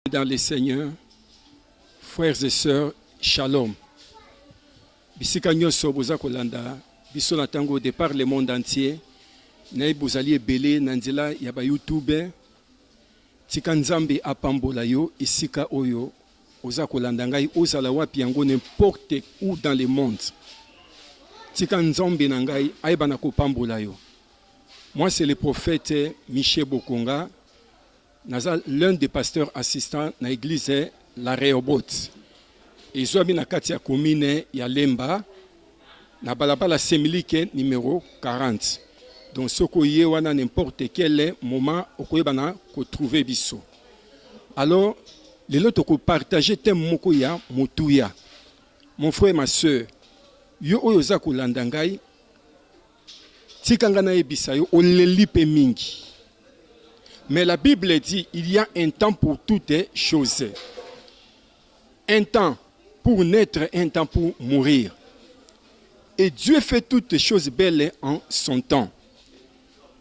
Dans les Seigneurs, frères et sœurs, shalom. Bisika nyoso boza kolanda biso na tango au départ le monde entier na bozali ebele na nzela ya ba YouTube tika nzambe apambola yo isika oyo oza kolanda ngai ozala wapi yango n'importe où dans le monde tika nzambe na ngai ayebana kopambola yo. Moi c'est le prophète Michel Bokonga. L'un des pasteurs assistants dans l'église la Rehoboth. Et ils ont mis na kati ya commune ya Lemba na balabala Semilike numéro 40. Donc ce que wana n'importe quel moment okoyeba na ko trouver biso. Alors les autres ko partager thème moko ya mutuya. Mon frère ma sœur, yo oyo za ko landa ngai tikanga na ebisa yo oleli pe mingi. Mais la Bible dit il y a un temps pour toutes choses. Un temps pour naître, un temps pour mourir. Et Dieu fait toutes choses belles en son temps.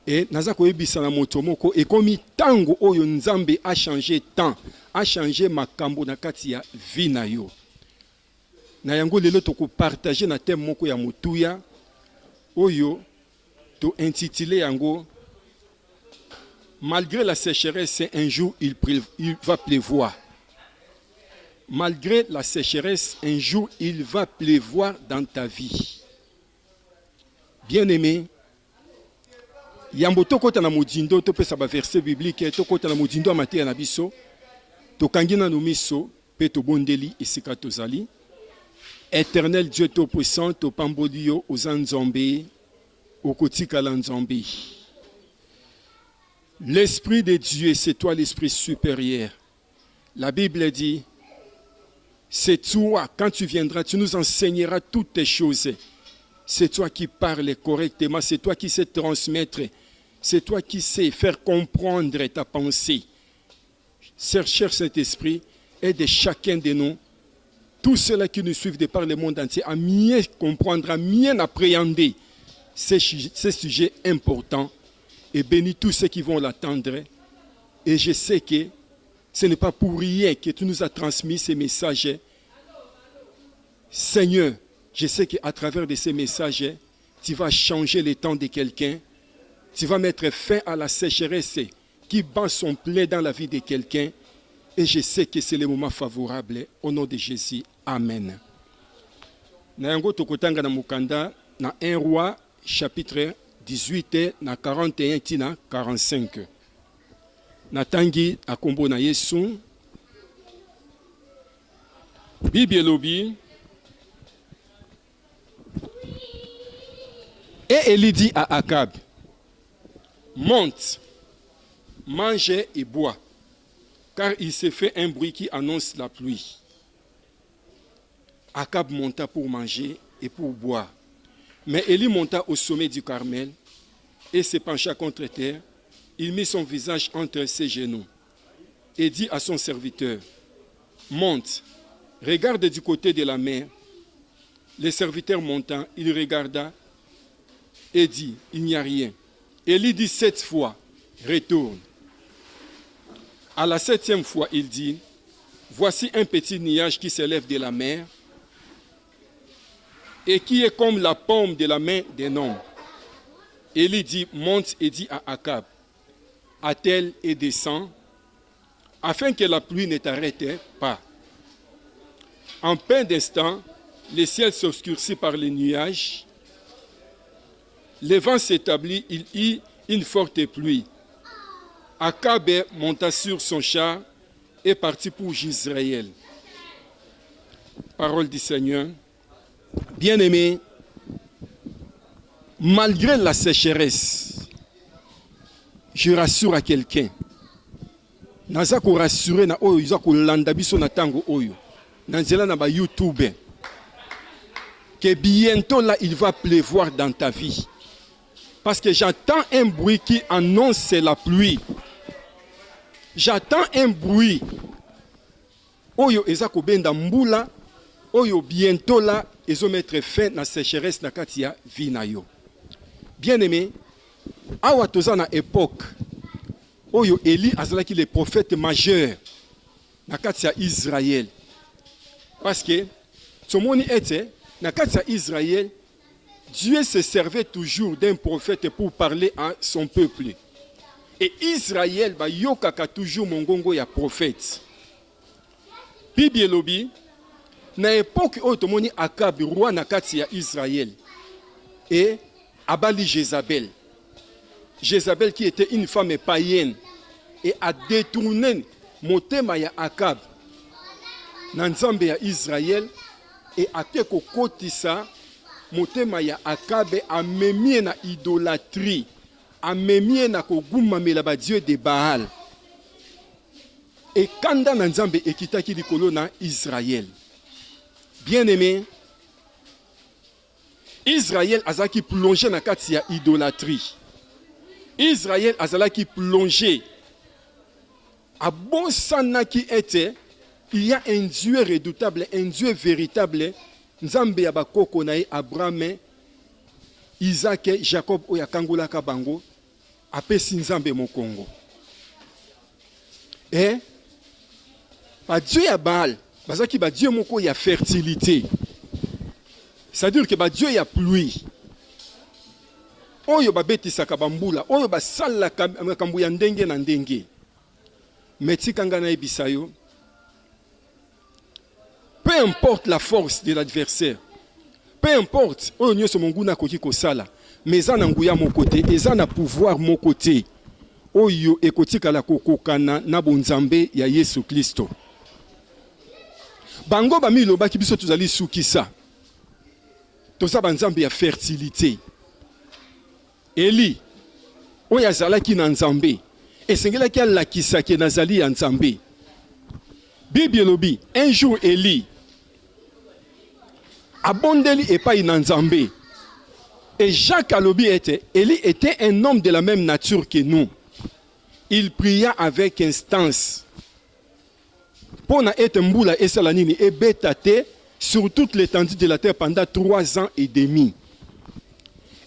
Et nazako ebisa na motomoko et comme tango oyo nzambe a changé temps, a changé makambo na kati ya vie na yo. Na yango lelo toko partager na thème moko ya mutuya oyo to intitulé yango malgré la sécheresse, un jour il va pleuvoir. Malgré la sécheresse, un jour il va pleuvoir dans ta vie. Bien-aimé, yambo tokota na mudindo to pesa ba verset biblique tokota na mudindo amatia na biso to kangina no miso pe to bondeli isika tozali. Éternel Dieu tout puissant to pambolio aux nzambe au kotika la nzambe. L'Esprit de Dieu, c'est toi l'Esprit supérieur. La Bible dit, c'est toi, quand tu viendras, tu nous enseigneras toutes tes choses. C'est toi qui parles correctement, c'est toi qui sais transmettre, c'est toi qui sais faire comprendre ta pensée. Cher Saint-Esprit, aide chacun de nous, tous ceux-là qui nous suivent de par le monde entier, à mieux comprendre, à mieux appréhender ces sujets importants. Et bénis tous ceux qui vont l'attendre. Et je sais que ce n'est pas pour rien que tu nous as transmis ces messages. Seigneur, je sais qu'à travers de ces messages, tu vas changer le temps de quelqu'un. Tu vas mettre fin à la sécheresse qui bat son plein dans la vie de quelqu'un. Et je sais que c'est le moment favorable. Au nom de Jésus. Amen. Na yango tokotanga na mukanda na 1 roi chapitre 18 na 41 tina 45. Natangi akombo na Yesu. Bible lobi. Et Élie dit à Akab, monte, mange et bois, car il s'est fait un bruit qui annonce la pluie. Akab monta pour manger et pour boire. Mais Élie monta au sommet du Carmel et se pencha contre terre. Il mit son visage entre ses genoux et dit à son serviteur, monte, regarde du côté de la mer. Le serviteur montant, il regarda et dit, il n'y a rien. Élie dit 7 fois, retourne. À la 7e fois, il dit, voici un petit nuage qui s'élève de la mer et qui est comme la paume de la main d'un homme. Élie dit, monte et dit à Akab, attelle et descend, afin que la pluie ne t'arrête pas. En peu d'instants, le ciel s'obscurcit par les nuages, le vent s'établit, il y une forte pluie. Akab monta sur son char et partit pour Jizraël. Parole du Seigneur. Bien-aimé, malgré la sécheresse, je rassure à quelqu'un. Naza ko rassurer na oyo iza ko landa biso na tango oyo. Nanzela na ba YouTube. Que bientôt là il va pleuvoir dans ta vie. Parce que j'entends un bruit qui annonce la pluie. J'entends un bruit. Oyo eza ko benda mbula. Oyo bientôt là ils vont mettre fin à la sécheresse na katia vie na yo. Bien-aimé, awa toza na époque oyo Élie azalaki le prophète majeur na kati ya Israël. Parce que tomoni était na kati ya Israël, Dieu se servait toujours d'un prophète pour parler à son peuple. Et Israël ba yokaka toujours mongongo ya prophète. Bible lobi na époque où tomoni Akab roi na kati ya Israël et abali Jézabel. Jézabel qui était une femme païenne et a détourné motema ya Akab na nzambe ya Israël et a te kokotisa motema ya Akabe amemie na idolâtrie, amemie na kogumamela ba dieu de Baal. Et kanda na nzambe ekitaki likolo na Israël. Bien-aimé, Israël azalaki plongé na kati ya idolâtrie. Israël azalaki plongé. Abonsanaki était, il y a un Dieu redoutable, un Dieu véritable. Nzambe ya bakoko na Abraham, Isaac, Jacob oya kangolaka bango, apesi nzambe mokongo. Et ba Dieu ya Baal, bazaki ba Dieu moko ya fertilité. C'est-à-dire que ba Dieu ya pluie. Oyo ba betisaka bambula, oyo ba salaka makambo ya ndenge na ndenge. Metika ngana ebisayo. Peu importe la force de l'adversaire, peu importe, oyo nyonso monguna koki kosala, mais eza na nguya mon côté, eza na pouvoir mon côté. Oyo ekotika la kokokana na bonzambe ya Yesu Kristo. Bango ba milo ba kibiso tuzali sukisa. Toza banzambe ya fertilité. Eli oyo azalaki na nzambe, esengelaki alakisaki nazali ya nzambe. Bible lobi, un jour Eli abondeli epai na nzambe. Et Jacques alobi était, Eli était un homme de la même nature que nous. Il pria avec instance. Pona ete mbula esalanini ebetate sur toute l'étendue de la terre pendant 3 ans et demi.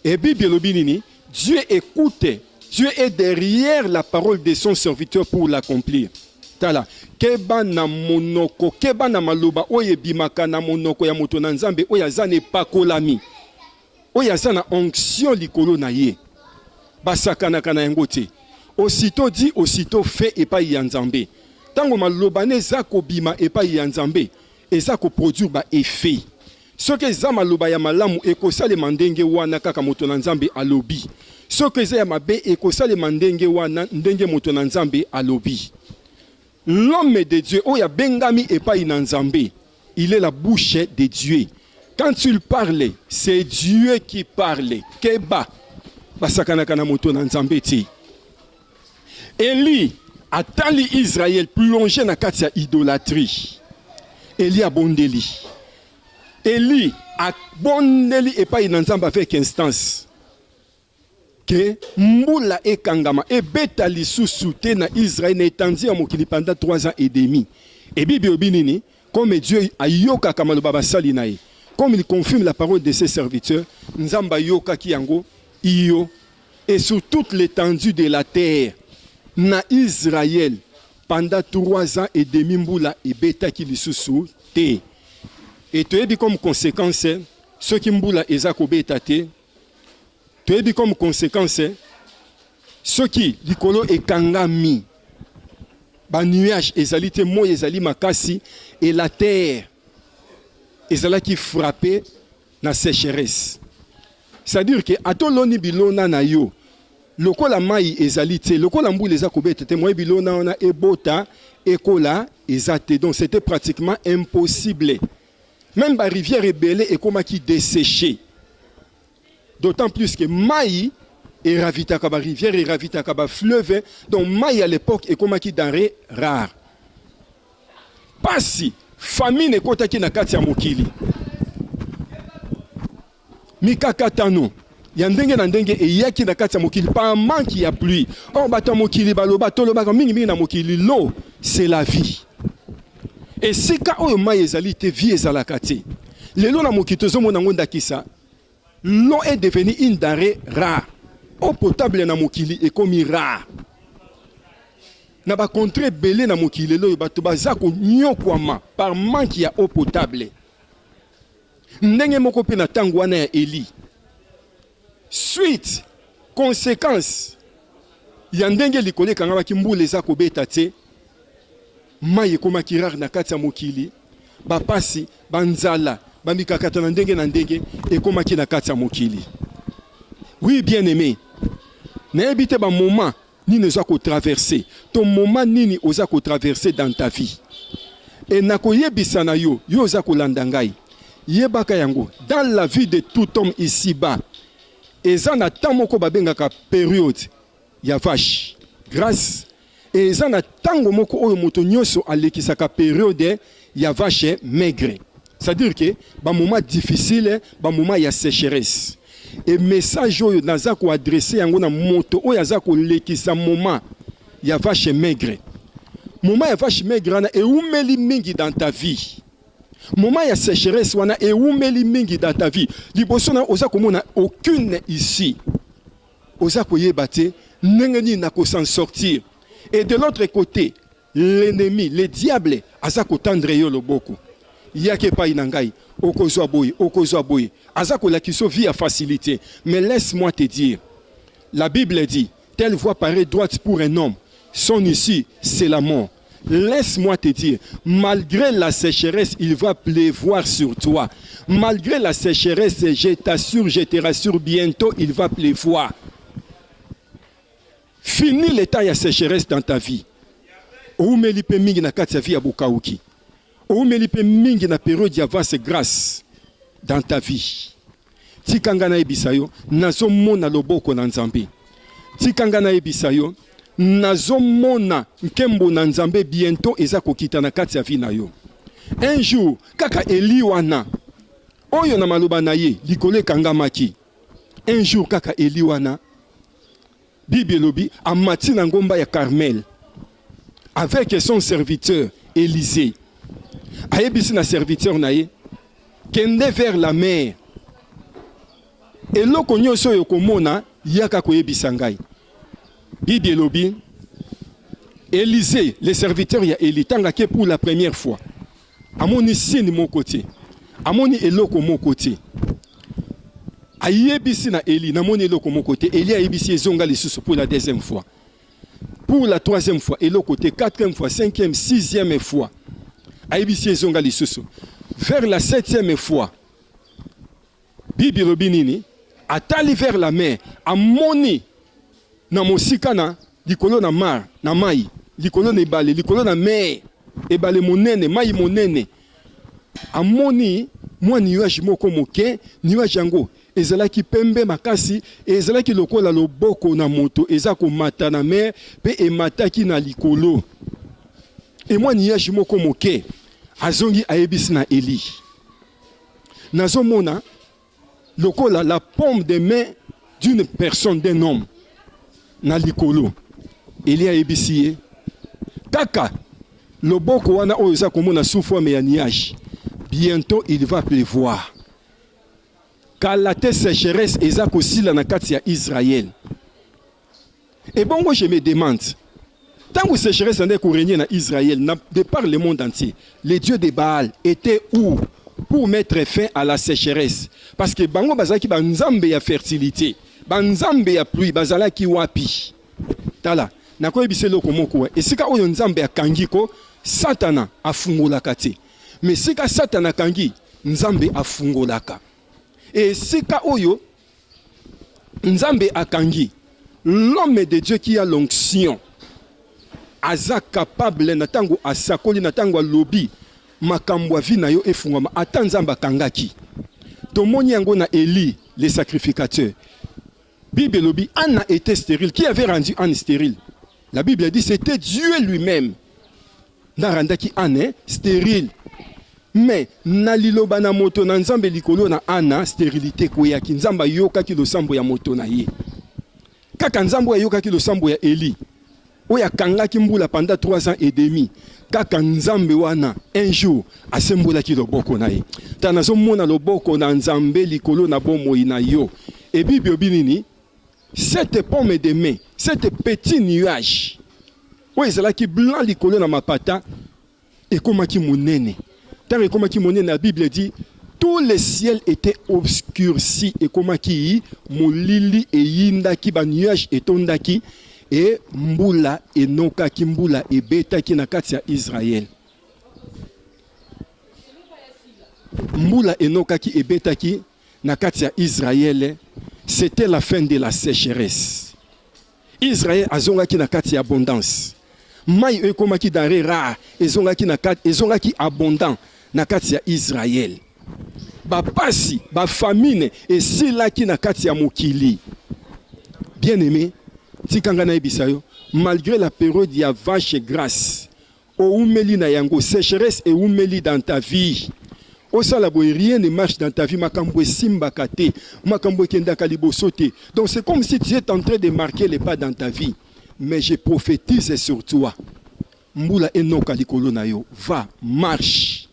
Et Bible lobi nini, Dieu écoute, Dieu est derrière la parole de son serviteur pour l'accomplir. Tala, keba na monoko, keba na maloba, oye bimaka na monoko ya moto na nzambe, oya zane pakolami. Oya zana onction likolo na ye. Basakana kana yango te. Aussitôt dit, aussitôt fait epai ya nzambe. Tango maloba ne zako bima epai ya nzambe, ezako produire ba effet. Soki za maloba ya malamu ekosale mandenge wana kaka moto na nzambe alobi. Soki za ya mabe ekosale mandenge wana ndenge moto na nzambe alobi. L'homme de Dieu, oya bengami epai na nzambe, il est la bouche de Dieu. Quand il parle, c'est Dieu qui parle. Keba basakana kana moto na nzambe ti. Eli atali Israël plongé na kati ya idolâtrie. Eli abondeli. Eli abondeli epai na nzambe avec instance. Que mbula ekangama ebeta lisusu te na Israël na étendue ya mokili pendant 3 ans et demi. Et Bible binini, comme Dieu ayoka kamaloba basali na ye, comme il confirme la parole de ses serviteurs, nzamba yoka ki yango iyo, et sur toute l'étendue de la terre na Israël pendant 3 ans et demi mbula ebeta ki lisusu te. Et toyebi comme conséquence, ceux qui mbula ezako beta te, tu as dit comme conséquence, ce qui, likolo ekangami, ba nuage, ezali te mo ezali makasi, et la terre, ezala qui frappait na sécheresse. C'est-à-dire que, atoloni bilona na yo, lokola mai ezali te, lokola mbula eza kobete te, moi bilona ona ebota, ekola ezate. Donc c'était pratiquement impossible. Même la rivière rebelle est comme qui desséchée. D'autant plus que Maï est ravitaka ba rivière et ravitaka ba fleuve. Donc Maï à l'époque est comme qui denrée rare. Pas si famine est kota ki na kati ya mokili. Mikakatano. Ya ndenge na ndenge e yaki na kati ya mokili pas manque ya pluie. On bata mokili baloba toloba mingi mingi na mokili l'eau c'est la vie. Et si ka oyo Maï ezali te vie ezalaka te. Lelo na mokili tozo mona ngonda kisa. L'eau est devenue une denrée rare. Eau potable na mokili est comme rare. na ba contre belé na mokili lelo bato bazako nyokwama par manque ya eau potable. Ndenge moko pe na tango wana ya Eli. Suite, conséquence, ya ndenge likole kanga baki mbule za kobeta te, maye koma kirar na kati ya mokili, bapasi, banzala, bamikakata na ndenge, et koma ki na kati ya mokili. Oui, bien aimé, na ebite ba moment, nini oza ko traverser, ton moment nini oza ko traverser dans ta vie. Et na koyebisa na yo, yo oza ko landangai. Yebaka yango, dans la vie de tout homme ici-bas, eza na tamoko babengaka période ya vache, grâce, et eza na tango moko oyo moto nyonso alekisaka période ya vache maigre. C'est-à-dire que ba moment difficile, ba moment ya sécheresse. Et message oyo naza ko adresser yango na moto oyo aza ko lekisa moment ya vache maigre. Moment ya vache maigre na eumeli mingi dans ta vie. Moment ya sécheresse wana eumeli mingi dans ta vie. Liboso na oza komona aucune ici. Oza koyeba te ndenge na ko s'en sortir. Et de l'autre côté, l'ennemi, le diable aza ko tendre yo loboko. Yake pa inangai okozwa boy. Aza ko la kiso vie à facilité. Mais laisse-moi te dire, la Bible dit, telle voie paraît droite pour un homme, son issue c'est la mort. Laisse-moi te dire, malgré la sécheresse, il va pleuvoir sur toi. Malgré la sécheresse, je t'assure, je te rassure, bientôt il va pleuvoir. Fini l'état de sécheresse dans ta vie. Oumelipe mingi na kati ya vie ya bokauki. Oumelipe mingi na période ya vaste grâce dans ta vie. Tikanga na ebisayo, nazo mona loboko na Nzambe. Tikanga na ebisayo, nazo mona nkembo na Nzambe bientôt eza kokita na kati ya vie na yo. Un jour, kaka Eli wana, oyo na maloba na ye, likole kangamaki. Un jour, kaka Eli wana, Bible lobi, amati na ngomba ya Carmel, avec son serviteur Élisée. Ayebisi na serviteur na ye, kende vers la mer. Eloko nyonso yo komona, yaka koyebisa ngai. Bible lobi, Élisée, le serviteur ya Élie, tanga ke pour la première fois. Amoni signe mon côté. Amoni eloko mon côté. Ayebisi na Élie, namoni eloko mon côté. Élie ayebisi ezonga lisusu pour la deuxième fois. Pour la troisième fois, eloko côté, quatrième fois, cinquième, sixième fois. Ayebisi ezonga lisusu. Vers la septième fois, Bible lobi nini, atali vers la mer, amoni na mosika na likolo na mar, na mai, likolo na ebale, likolo na mer, ebale monene, mai monene. Amoni mwa nuage moko moke, nuage yango ezalaki pembe makasi, ezalaki lokola loboko na moto, ezako mata na mer, pe emataki na likolo. Et mwa nuage moko moke, azongi ayebisi na Eli. Nazomona lokola la paume de main d'une personne, d'un homme. Na likolo. Eli ayebisi ye. Kaka, loboko wana oyo eza komona sous forme ya nuage. Bientôt il va pleuvoir. Car la terre sécheresse eza kosila na kati ya Israël. Et bon, moi je me demande, tant que sécheresse en est régner na Israël, de par le monde entier, les dieux de Baal étaient où pour mettre fin à la sécheresse? Parce que bango bazaki ba nzambe ya fertilité, ba nzambe ya pluie, bazalaki wapi? Tala, na koyebise loko moko et sika oyo nzambe akangiko, Satana afungolaka te. Mais sika Satana kangi, nzambe afungolaka. Et sika oyo nzambe akangi, l'homme de Dieu qui a l'onction, aza capable na tango asakoli na tango lobi makambo vina yo efungama ata nzamba kangaki. Tomoni yango na Élie le sacrificateur. Bible lobi Anna était stérile. Qui avait rendu Anne stérile? La Bible dit c'était Dieu lui-même. Narandaki Anne stérile. Mais na liloba na moto na nzambe likolo na Anna stérilité koyaki nzamba yoka ki lo sambo ya moto na ye. Kaka nzambo yoka ki lo sambo ya Élie. Oya kangaki mbula pendant 3 ans et demi. Kaka nzambe wana un jour asembola ki loboko na ye. Tanazo mona loboko na nzambe likolo na bomoi na yo. Et Bible binini, cette pomme de main, cette petit nuage oyo ezalaki blanc likolo na mapata ekomaki monene. Tant ekomaki monene, la Bible dit tout le ciel était obscurci ekomaki molili eyindaki ba nuage etondaki et mbula enokaki mbula ebetaki na kati ya Israël. Mbula enokaki ebetaki na kati ya Israël, c'était la fin de la sécheresse. Israël azongaki na kati ya abondance. Mai ekomaki denrée rare, ezongaki abondant na kati ya Israël. Ba pasi, ba famine esilaki na kati ya mokili. Bien aimé, tikanga na ebisayo, malgré la période ya vache grasse, oumeli na yango sécheresse et oumeli dans ta vie. Osala boy, rien ne marche dans ta vie, makambo simbaka te, makambo kendaka liboso te. Donc c'est comme si tu es en train de marquer les pas dans ta vie. Mais je prophétise sur toi. Mbula enoka likolo na yo, va, marche.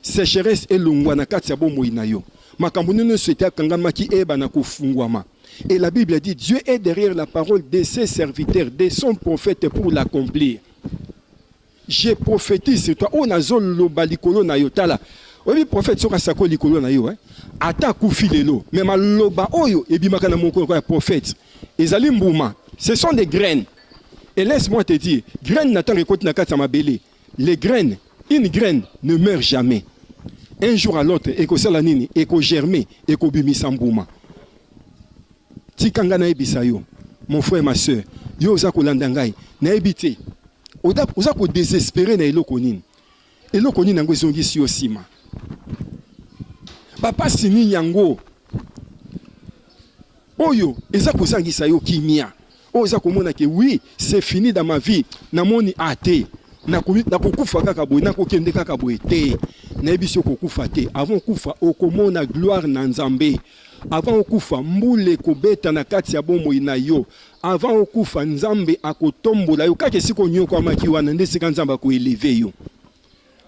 Sécheresse et longwa na kati ya bomoi na yo. Makambo nino souhaité kangama ki eba na kufungwama. Et la Bible dit, Dieu est derrière la parole de ses serviteurs, de son prophète pour l'accomplir. Je prophétise sur toi. On a zolo loba likolo na yo tala. Oui, prophète soka sako likolo na yo, ata kufi lelo. Mais ma loba oyo ebimaka na moko ya prophète. Ezali mbuma. Ce sont des graines. Et laisse-moi te dire, graines n'attend récolte na kati ma belé. Les graines, une graine ne meurt jamais. Un jour à l'autre, eko salanini, eko germer, eko bimisa mbuma. Tikanga na ebisayo, mon frère et ma soeur, yo oza kolanda ngai, na ebite. Oza ko désespérer na eloko nini. Eloko nini nango ezongisi yo sima. Papa sini yango. Oyo, eza kozangisa yo kimia. Oza komona ke oui, c'est fini dans ma vie. Namoni ate. Na kokufa kaka boye, na kokende kaka boye te. Na ebiso kokufa te. Avant kufa okomona gloire na Nzambe. Avant okufa mbule kobeta na kati ya bomoi na yo. Avant okufa Nzambe akotombola yo. Kake siko nyoko amaki wana nde sika Nzambe akoeleve yo.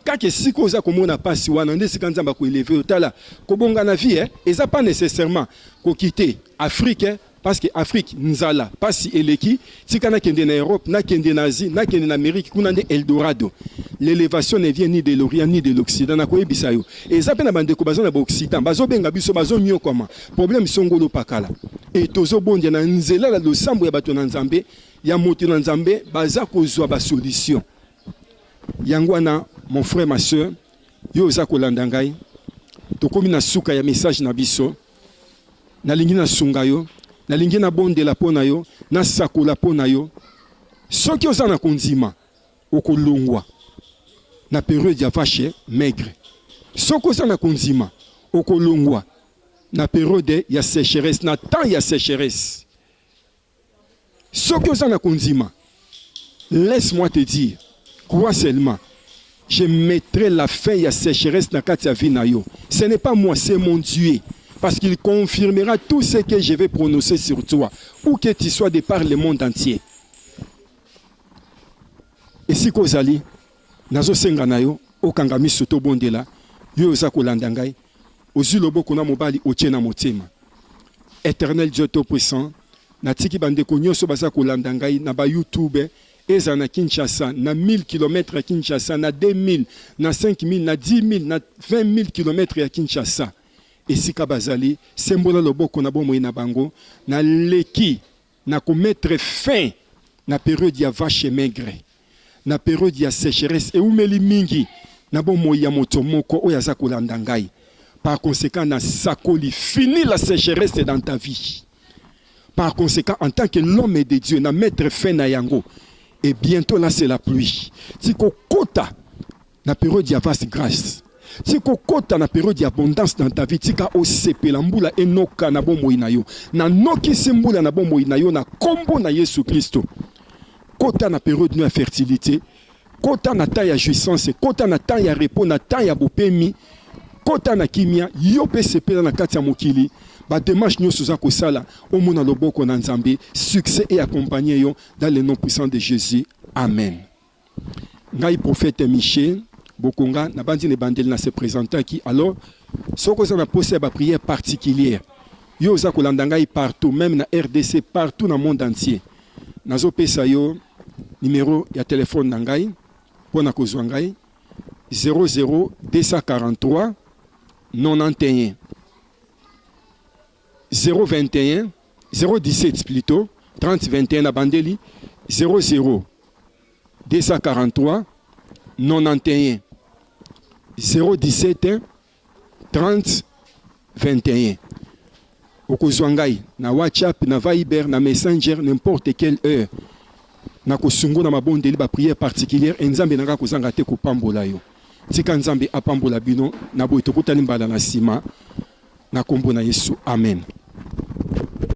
Kake siko oza komona pasi wana nde sika Nzambe akoeleve yo. Tala kobonga na vie eza pas nécessairement ko quitter Afrique parce que Afrique nzala pasi eleki tika na kende na Europe na kende na Asie na kende na Amérique kuna nde Eldorado. L'élévation ne vient ni de l'Orient ni de l'Occident na koyebisa yo. Eza pe na bandeko bazo na Occident bazo benga biso bazo nyo koma problème songolo pakala. Et tozo bondia na nzela la losambo ya bato na Nzambe ya moto na Nzambe baza kozwa ba solution. Yangwana mon frère ma soeur yo za kolanda ngai tokomi na suka ya message na biso na lingi na sunga yo na lingi na bondela pona yo na sakola pona yo soki oza na konzima okolongwa na période ya vache maigre soki oza na konzima okolongwa na période ya sécheresse na temps ya sécheresse soki oza na konzima laisse-moi te dire crois seulement je mettrai la fin à sécheresse dans la vie na yo. Ce n'est pas moi, c'est mon Dieu. Parce qu'il confirmera tout ce que je vais prononcer sur toi. Où que tu sois de par le monde entier. Et si kozali, nazo senga na yo, okangami soto bondela, yo oza kolanda ngai, ozu lobo kona mobali otie na motema. Éternel Dieu Tout-Puissant, na tiki bandeko nyonso baza kolanda ngai na ba YouTube, eza na Kinshasa, na 1000 km à Kinshasa, na 2000, na 5000, na 10 000, na 20 000 km à Kinshasa. Et si kabazali, sembola loboko na bomo na bango, na leki, na ko mettre fin na période ya vache maigre, na période ya sécheresse, et oumeli mingi, na bomo ya moto moko oya za kolanda ngai. Par conséquent, na sakoli, fini la sécheresse dans ta vie. Par conséquent, en tant que l'homme de Dieu, na mettre fin na yango. Et bientôt là, c'est la pluie. Si ko kota na période ya vaste grâce. Si ko kota na période d'abondance dans ta vie, tika osepe la mbula enoka na bomoi na yo. Na noki simbula na bomoi na yo na kombo na Yesu Kristo. Kota na période de fertilité. Kota na temps ya jouissance. Kota na temps ya repos, na temps ya bopemi. Kota na kimia. Yo pe sepe na kati ya mokili. Ba démarche nyonso za kosala omona loboko na Nzambe, succès et accompagné yo dans le nom puissant de Jésus. Amen. Ngai prophète Michel Bokonga na bandi ne bandel na se présenter qui alors soko za na posé ba prière particulière. Yo za kolanda ngai partout même na RDC partout dans le monde entier. Nazo pesa yo numéro ya téléphone na ngai pona kozwa ngai 00 243 91 021 017 plutôt 30 21 na bandeli 00 243 91 017 30 21. Okozwa ngai na WhatsApp, na Viber, na Messenger, n'importe quelle heure. Na kosungo na mabondeli ba prière particulière enzambe nanga kozanga te kopambola yo. Tika nzambe apambola bino na boy tokutani mbala na sima na kombo na Yesu. Amen.